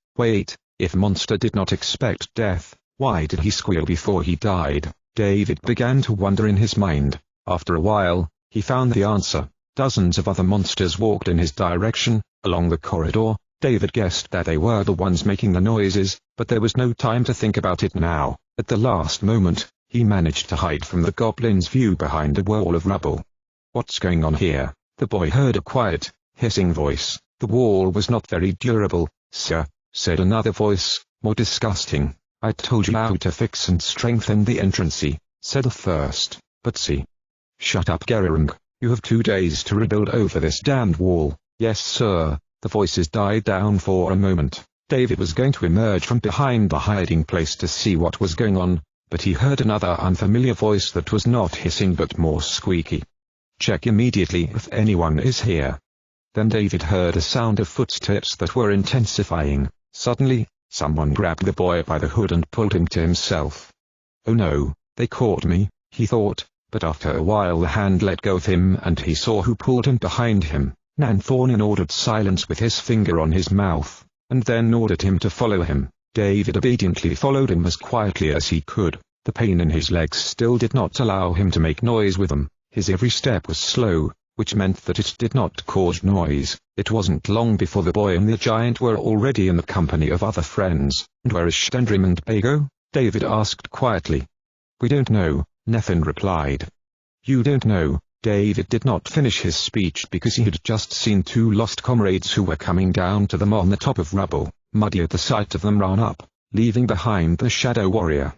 Speaker 1: if monster did not expect death, why did he squeal before he died? David began to wonder in his mind. After a while, he found the answer. Dozens of other monsters walked in his direction. Along the corridor, David guessed that they were the ones making the noises, but there was no time to think about it now. At the last moment, he managed to hide from the goblin's view behind a wall of rubble. "What's going on here?" The boy heard a quiet, hissing voice. "The wall was not very durable, sir," said another voice, more disgusting. "I told you how to fix and strengthen the entrance," said the first. "But see." "Shut up, Gerarang. You have 2 days to rebuild over this damned wall." "Yes, sir." The voices died down for a moment. David was going to emerge from behind the hiding place to see what was going on, but he heard another unfamiliar voice that was not hissing but more squeaky. "Check immediately if anyone is here." Then David heard a sound of footsteps that were intensifying. Suddenly, someone grabbed the boy by the hood and pulled him to himself. "Oh no, they caught me," he thought, but after a while the hand let go of him and he saw who pulled him behind him. Nanthornin ordered silence with his finger on his mouth, and then ordered him to follow him. David obediently followed him as quietly as he could. The pain in his legs still did not allow him to make noise with them. His every step was slow, which meant that it did not cause noise. It wasn't long before the boy and the giant were already in the company of other friends. "And where is Shtendrim and Bago?" David asked quietly. "We don't know," Nethin replied. "You don't know?" David did not finish his speech because he had just seen 2 lost comrades who were coming down to them on the top of rubble. Muddy at the sight of them ran up, leaving behind the shadow warrior.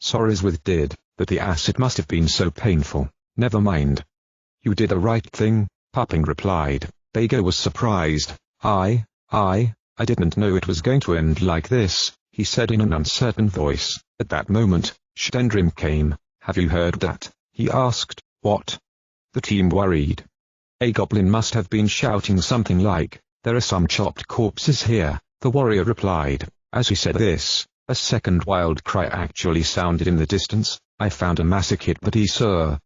Speaker 1: "Sorries with did, but the acid must have been so painful." "Never mind. You did the right thing," Pupping replied. Bago was surprised. I didn't know it was going to end like this," he said in an uncertain voice. At that moment, Shtendrim came. "Have you heard that?" he asked. "What?" The team worried. A goblin must have been shouting something like, "There are some chopped corpses here," the warrior replied. As he said this, a second wild cry actually sounded in the distance. "I found a massacre buddy, sir."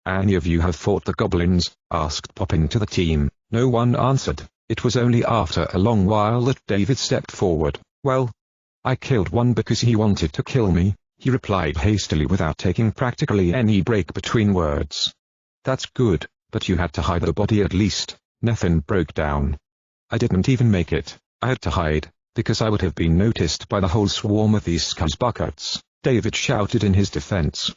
Speaker 1: "Any of you have fought the goblins?" asked Popping to the team. No one answered. It was only after a long while that David stepped forward. "Well, I killed one because he wanted to kill me," he replied hastily without taking practically any break between words. "That's good, but you had to hide the body at least." Nethin broke down. "I didn't even make it. I had to hide, because I would have been noticed by the whole swarm of these scuzzbuckets," David shouted in his defense.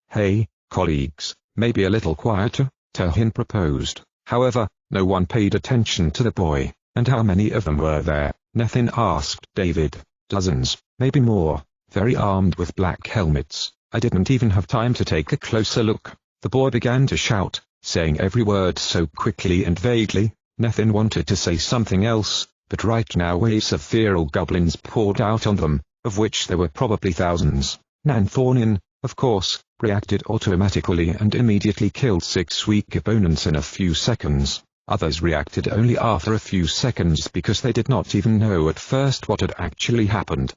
Speaker 1: "Hey, colleagues, maybe a little quieter," Terhin proposed. However, no one paid attention to the boy. "And how many of them were there?" Nethin asked David. "Dozens, maybe more, very armed with black helmets. I didn't even have time to take a closer look." The boy began to shout, saying every word so quickly and vaguely. Nethin wanted to say something else, but right now waves of feral goblins poured out on them, of which there were probably thousands. Nanthornin, of course, reacted automatically and immediately killed 6 weak opponents in a few seconds. Others reacted only after a few seconds because they did not even know at first what had actually happened.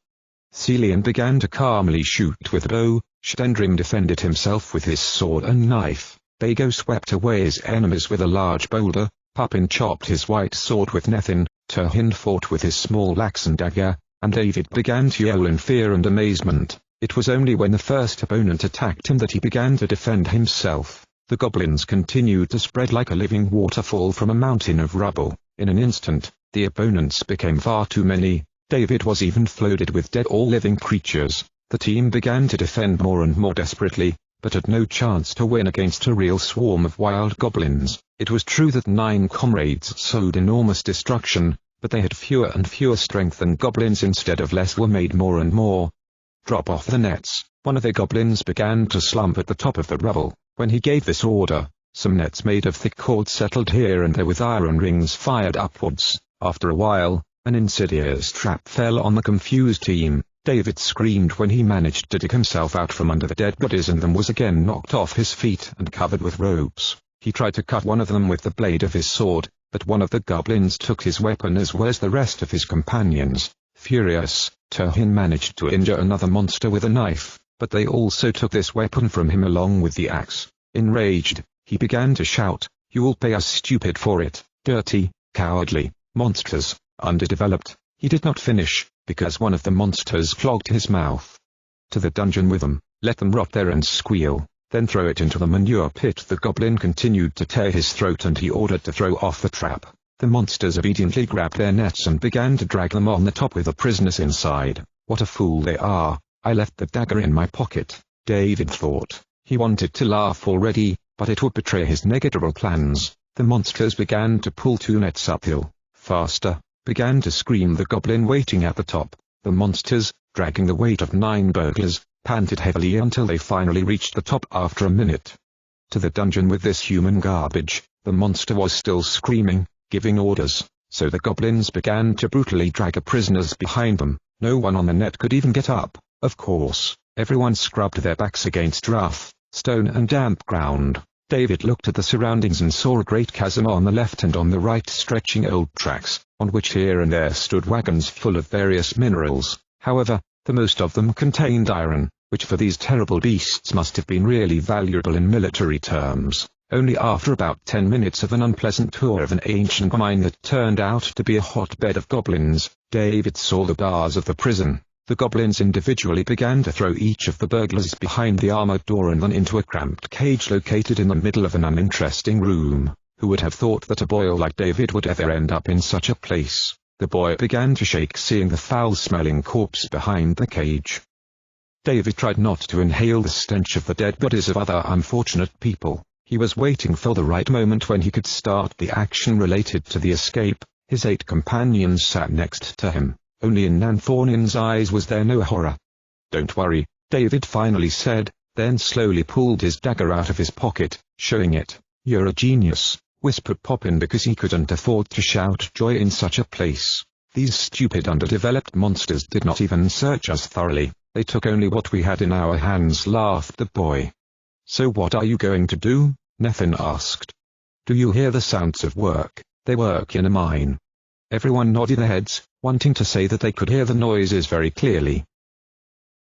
Speaker 1: Celian began to calmly shoot with a bow, Shendrim defended himself with his sword and knife, Bago swept away his enemies with a large boulder, Pupin chopped his white sword with Nethin, Turhin fought with his small axe and dagger, and David began to yell in fear and amazement. It was only when the first opponent attacked him that he began to defend himself. The goblins continued to spread like a living waterfall from a mountain of rubble. In an instant, the opponents became far too many. David was even flooded with dead or living creatures. The team began to defend more and more desperately, but had no chance to win against a real swarm of wild goblins. It was true that 9 comrades sowed enormous destruction, but they had fewer and fewer strength, and goblins instead of less were made more and more. Drop off the nets. One of the goblins began to slump at the top of the rubble. When he gave this order, some nets made of thick cord settled here and there with iron rings fired upwards. After a while, an insidious trap fell on the confused team. David screamed when he managed to dig himself out from under the dead bodies and then was again knocked off his feet and covered with ropes. He tried to cut one of them with the blade of his sword, but one of the goblins took his weapon as well as the rest of his companions. Furious, Turhin managed to injure another monster with a knife, but they also took this weapon from him along with the axe. Enraged, he began to shout, "You will pay us stupid for it, dirty, cowardly, monsters, underdeveloped." He did not finish, because one of the monsters clogged his mouth. "To the dungeon with them, let them rot there and squeal, then throw it into the manure pit." The goblin continued to tear his throat and he ordered to throw off the trap. The monsters obediently grabbed their nets and began to drag them on the top with the prisoners inside. What a fool they are. I left the dagger in my pocket, David thought. He wanted to laugh already, but it would betray his negatoral plans. The monsters began to pull 2 nets uphill. "Faster!" began to scream the goblin waiting at the top. The monsters, dragging the weight of 9 burglars, panted heavily until they finally reached the top after a minute. "To the dungeon with this human garbage." The monster was still screaming, giving orders, so the goblins began to brutally drag the prisoners behind them. No one on the net could even get up. Of course, everyone scrubbed their backs against rough, stone and damp ground. David looked at the surroundings and saw a great chasm on the left and on the right stretching old tracks, on which here and there stood wagons full of various minerals. However, the most of them contained iron, which for these terrible beasts must have been really valuable in military terms. Only after about 10 minutes of an unpleasant tour of an ancient mine that turned out to be a hotbed of goblins, David saw the bars of the prison. The goblins individually began to throw each of the burglars behind the armored door and then into a cramped cage located in the middle of an uninteresting room. Who would have thought that a boy like David would ever end up in such a place? The boy began to shake seeing the foul-smelling corpse behind the cage. David tried not to inhale the stench of the dead bodies of other unfortunate people. He was waiting for the right moment when he could start the action related to the escape. His 8 companions sat next to him. Only in Nanthornin's eyes was there no horror. "Don't worry," David finally said, then slowly pulled his dagger out of his pocket, showing it. "You're a genius," whispered Popin because he couldn't afford to shout joy in such a place. "These stupid underdeveloped monsters did not even search us thoroughly. They took only what we had in our hands," laughed the boy. "So what are you going to do?" Nethin asked. "Do you hear the sounds of work? They work in a mine." Everyone nodded their heads, wanting to say that they could hear the noises very clearly.